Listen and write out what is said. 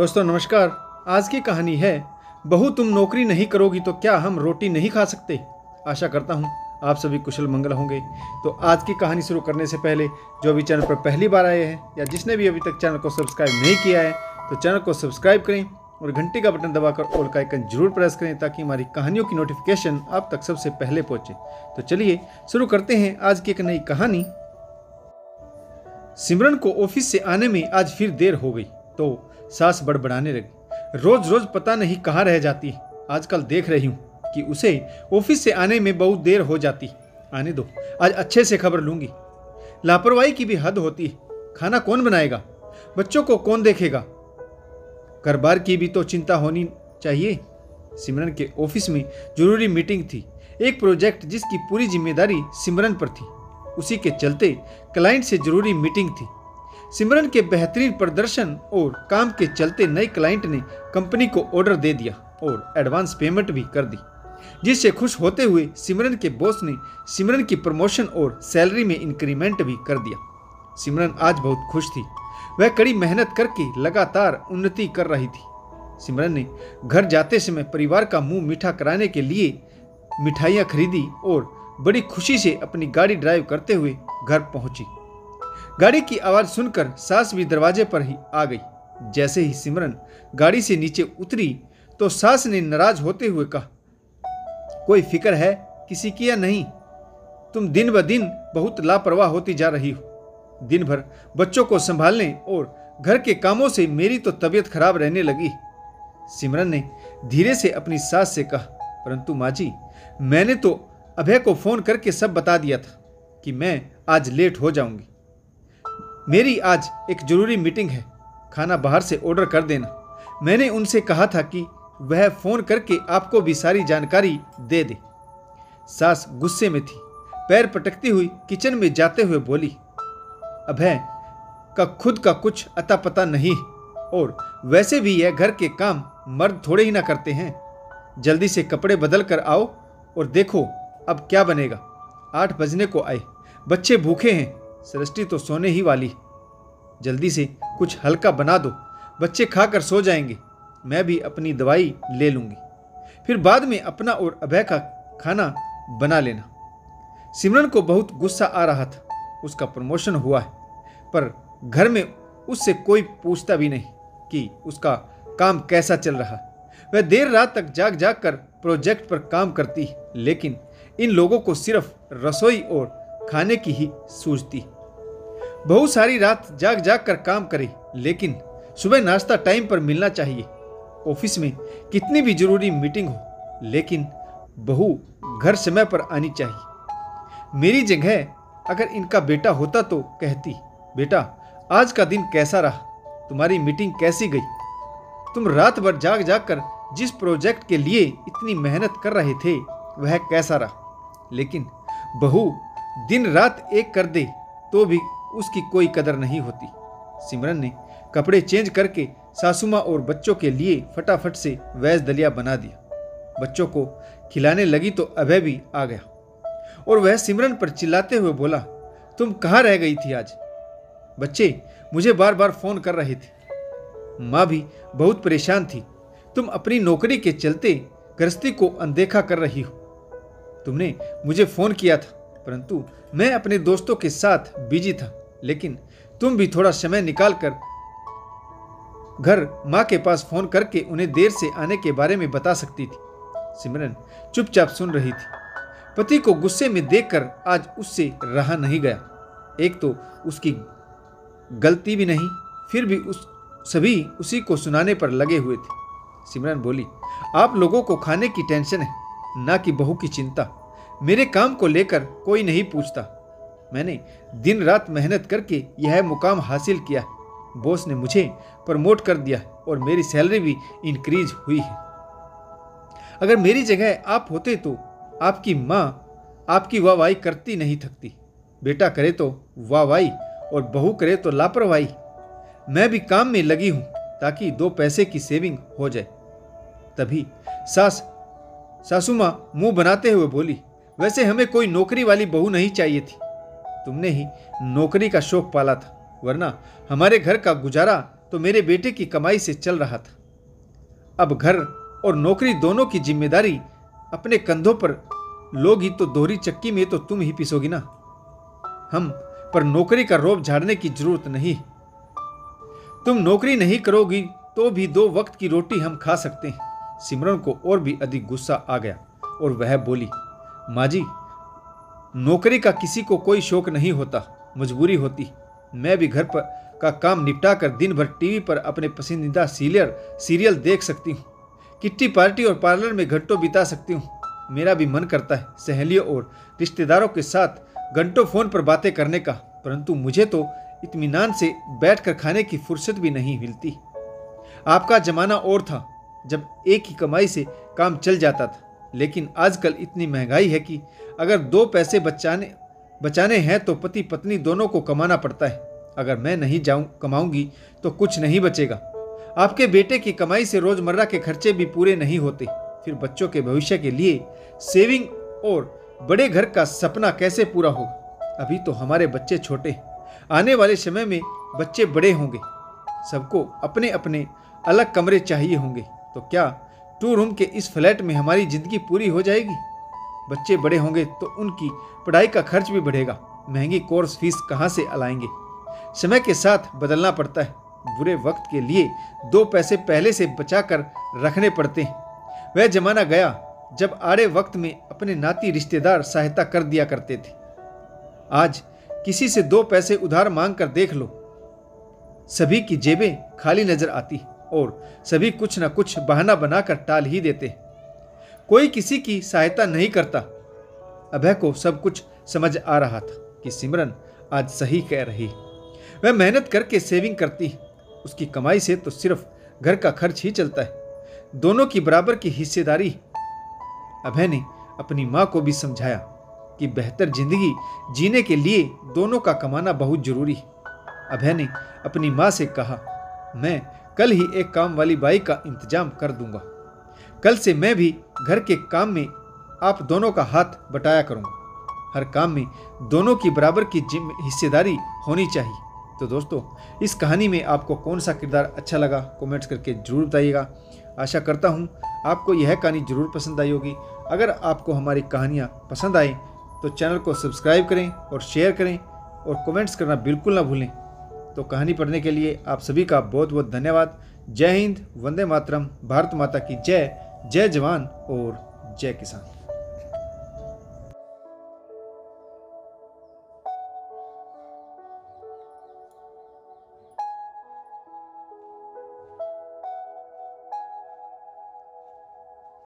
दोस्तों नमस्कार। आज की कहानी है बहू तुम नौकरी नहीं करोगी तो क्या हम रोटी नहीं खा सकते। आशा करता हूँ आप सभी कुशल मंगल होंगे। तो आज की कहानी शुरू करने से पहले जो भी चैनल पर पहली बार आए हैं या जिसने भी अभी तक चैनल को सब्सक्राइब नहीं किया है तो चैनल को सब्सक्राइब करें और घंटी का बटन दबाकर ऑल का आइकन जरूर प्रेस करें ताकि हमारी कहानियों की नोटिफिकेशन आप तक सबसे पहले पहुंचे। तो चलिए शुरू करते हैं आज की एक नई कहानी। सिमरन को ऑफिस से आने में आज फिर देर हो गई तो सास बड़बड़ाने लगी। रोज रोज पता नहीं कहाँ रह जाती है। आजकल देख रही हूँ कि उसे ऑफिस से आने में बहुत देर हो जाती। आने दो, आज अच्छे से खबर लूंगी। लापरवाही की भी हद होती है। खाना कौन बनाएगा, बच्चों को कौन देखेगा, घर बार की भी तो चिंता होनी चाहिए। सिमरन के ऑफिस में जरूरी मीटिंग थी। एक प्रोजेक्ट जिसकी पूरी जिम्मेदारी सिमरन पर थी, उसी के चलते क्लाइंट से जरूरी मीटिंग थी। सिमरन के बेहतरीन प्रदर्शन और काम के चलते नए क्लाइंट ने कंपनी को ऑर्डर दे दिया और एडवांस पेमेंट भी कर दी, जिससे खुश होते हुए सिमरन के बॉस ने सिमरन की प्रमोशन और सैलरी में इंक्रीमेंट भी कर दिया। सिमरन आज बहुत खुश थी। वह कड़ी मेहनत करके लगातार उन्नति कर रही थी। सिमरन ने घर जाते समय परिवार का मुंह मीठा कराने के लिए मिठाइयाँ खरीदी और बड़ी खुशी से अपनी गाड़ी ड्राइव करते हुए घर पहुंची। गाड़ी की आवाज सुनकर सास भी दरवाजे पर ही आ गई। जैसे ही सिमरन गाड़ी से नीचे उतरी तो सास ने नाराज होते हुए कहा, कोई फिक्र है किसी की या नहीं? तुम दिन ब दिन बहुत लापरवाह होती जा रही हो। दिन भर बच्चों को संभालने और घर के कामों से मेरी तो तबीयत खराब रहने लगी। सिमरन ने धीरे से अपनी सास से कहा, परंतु माँ जी, मैंने तो अभय को फोन करके सब बता दिया था कि मैं आज लेट हो जाऊंगी। मेरी आज एक जरूरी मीटिंग है, खाना बाहर से ऑर्डर कर देना। मैंने उनसे कहा था कि वह फोन करके आपको भी सारी जानकारी दे दे। सास गुस्से में थी। पैर पटकती हुई किचन में जाते हुए बोली, अभय का खुद का कुछ अता पता नहीं और वैसे भी यह घर के काम मर्द थोड़े ही ना करते हैं। जल्दी से कपड़े बदल कर आओ और देखो अब क्या बनेगा। 8 बजने को आए, बच्चे भूखे हैं, सृष्टि तो सोने ही वाली। जल्दी से कुछ हल्का बना दो, बच्चे खाकर सो जाएंगे। मैं भी अपनी दवाई ले लूंगी, फिर बाद में अपना और अभय का खाना बना लेना। सिमरन को बहुत गुस्सा आ रहा था। उसका प्रमोशन हुआ है पर घर में उससे कोई पूछता भी नहीं कि उसका काम कैसा चल रहा है। वह देर रात तक जाग जाग कर प्रोजेक्ट पर काम करती, लेकिन इन लोगों को सिर्फ रसोई और खाने की ही सूझती। बहुत सारी रात जाग जाग कर काम करे, लेकिन सुबह नाश्ता टाइम पर मिलना चाहिए। ऑफिस में कितनी भी जरूरी मीटिंग हो, लेकिन बहू घर समय पर आनी चाहिए। मेरी जगह अगर इनका बेटा होता तो कहती, बेटा आज का दिन कैसा रहा, तुम्हारी मीटिंग कैसी गई, तुम रात भर जाग जाग कर जिस प्रोजेक्ट के लिए इतनी मेहनत कर रहे थे वह कैसा रहा। लेकिन बहू दिन रात एक कर दे तो भी उसकी कोई कदर नहीं होती। सिमरन ने कपड़े चेंज करके सासू माँ और बच्चों के लिए फटाफट से वेज दलिया बना दिया। बच्चों को खिलाने लगी तो अभय भी आ गया और वह सिमरन पर चिल्लाते हुए बोला, तुम कहाँ रह गई थी आज? बच्चे मुझे बार बार फोन कर रहे थे। माँ भी बहुत परेशान थी। तुम अपनी नौकरी के चलते गृहस्थी को अनदेखा कर रही हो। तुमने मुझे फोन किया था परंतु मैं अपने दोस्तों के साथ बिजी था, लेकिन तुम भी थोड़ा समय निकाल कर घर माँ के पास फोन करके उन्हें देर से आने के बारे में बता सकती थी। सिमरन चुपचाप सुन रही थी। पति को गुस्से में देखकर आज उससे रहा नहीं गया। एक तो उसकी गलती भी नहीं, फिर भी सभी उसी को सुनाने पर लगे हुए थे। सिमरन बोली, आप लोगों को खाने की टेंशन है, ना कि बहू की चिंता। मेरे काम को लेकर कोई नहीं पूछता। मैंने दिन रात मेहनत करके यह मुकाम हासिल किया। बॉस ने मुझे प्रमोट कर दिया और मेरी सैलरी भी इंक्रीज हुई है। अगर मेरी जगह आप होते तो आपकी माँ आपकी वाहवाही करती नहीं थकती। बेटा करे तो वाहवाही और बहू करे तो लापरवाही। मैं भी काम में लगी हूँ ताकि 2 पैसे की सेविंग हो जाए। तभी सासू माँ मुंह बनाते हुए बोली, वैसे हमें कोई नौकरी वाली बहू नहीं चाहिए थी। तुमने ही नौकरी का शौक पाला था, वरना हमारे घर का गुजारा तो मेरे बेटे की कमाई से चल रहा था। अब घर और नौकरी दोनों की जिम्मेदारी अपने कंधों पर लोगी तो दोहरी चक्की में तो तुम ही पिसोगी ना। हम पर नौकरी का रोब झाड़ने की जरूरत नहीं। तुम नौकरी नहीं करोगी तो भी 2 वक्त की रोटी हम खा सकते हैं। सिमरन को और भी अधिक गुस्सा आ गया और वह बोली, माँ जी, नौकरी का किसी को कोई शौक नहीं होता, मजबूरी होती। मैं भी घर पर का काम निपटा कर दिन भर टीवी पर अपने पसंदीदा सीरियल देख सकती हूँ। किट्टी पार्टी और पार्लर में घंटों बिता सकती हूँ। मेरा भी मन करता है सहेलियों और रिश्तेदारों के साथ घंटों फोन पर बातें करने का, परंतु मुझे तो इत्मीनान से बैठकर खाने की फुर्सत भी नहीं मिलती। आपका जमाना और था जब एक ही कमाई से काम चल जाता था, लेकिन आजकल इतनी महंगाई है कि अगर 2 पैसे बचाने हैं तो पति पत्नी दोनों को कमाना पड़ता है। अगर मैं नहीं कमाऊंगी तो कुछ नहीं बचेगा। आपके बेटे की कमाई से रोजमर्रा के खर्चे भी पूरे नहीं होते। फिर बच्चों के भविष्य के लिए सेविंग और बड़े घर का सपना कैसे पूरा होगा? अभी तो हमारे बच्चे छोटे, आने वाले समय में बच्चे बड़े होंगे, सबको अपने अपने अलग कमरे चाहिए होंगे। तो क्या 2 रूम के इस फ्लैट में हमारी जिंदगी पूरी हो जाएगी? बच्चे बड़े होंगे तो उनकी पढ़ाई का खर्च भी बढ़ेगा। महंगी कोर्स फीस कहाँ से लाएंगे? समय के साथ बदलना पड़ता है। बुरे वक्त के लिए 2 पैसे पहले से बचा कर रखने पड़ते हैं। वह जमाना गया जब आड़े वक्त में अपने नाती रिश्तेदार सहायता कर दिया करते थे। आज किसी से 2 पैसे उधार मांग कर देख लो, सभी की जेबें खाली नजर आती और सभी कुछ न कुछ बहाना बनाकर टाल ही देते। कोई किसी की सहायता नहीं करता। अभय को सब कुछ समझ आ रहा था कि सिमरन आज सही कह रही। वह मेहनत करके सेविंग करती, उसकी कमाई से तो सिर्फ घर का खर्च ही चलता है। दोनों की बराबर की हिस्सेदारी। अभय ने अपनी माँ को भी समझाया कि बेहतर जिंदगी जीने के लिए दोनों का कमाना बहुत जरूरी है। अभय ने अपनी माँ से कहा, मैं कल ही एक काम वाली बाई का इंतजाम कर दूंगा। कल से मैं भी घर के काम में आप दोनों का हाथ बटाया करूंगा। हर काम में दोनों की बराबर की हिस्सेदारी होनी चाहिए। तो दोस्तों, इस कहानी में आपको कौन सा किरदार अच्छा लगा कमेंट्स करके जरूर बताइएगा। आशा करता हूँ आपको यह कहानी जरूर पसंद आई होगी। अगर आपको हमारी कहानियाँ पसंद आए तो चैनल को सब्सक्राइब करें और शेयर करें और कमेंट्स करना बिल्कुल ना भूलें। तो कहानी पढ़ने के लिए आप सभी का बहुत बहुत धन्यवाद। जय हिंद, वंदे मातरम, भारत माता की जय। जय जवान और जय किसान।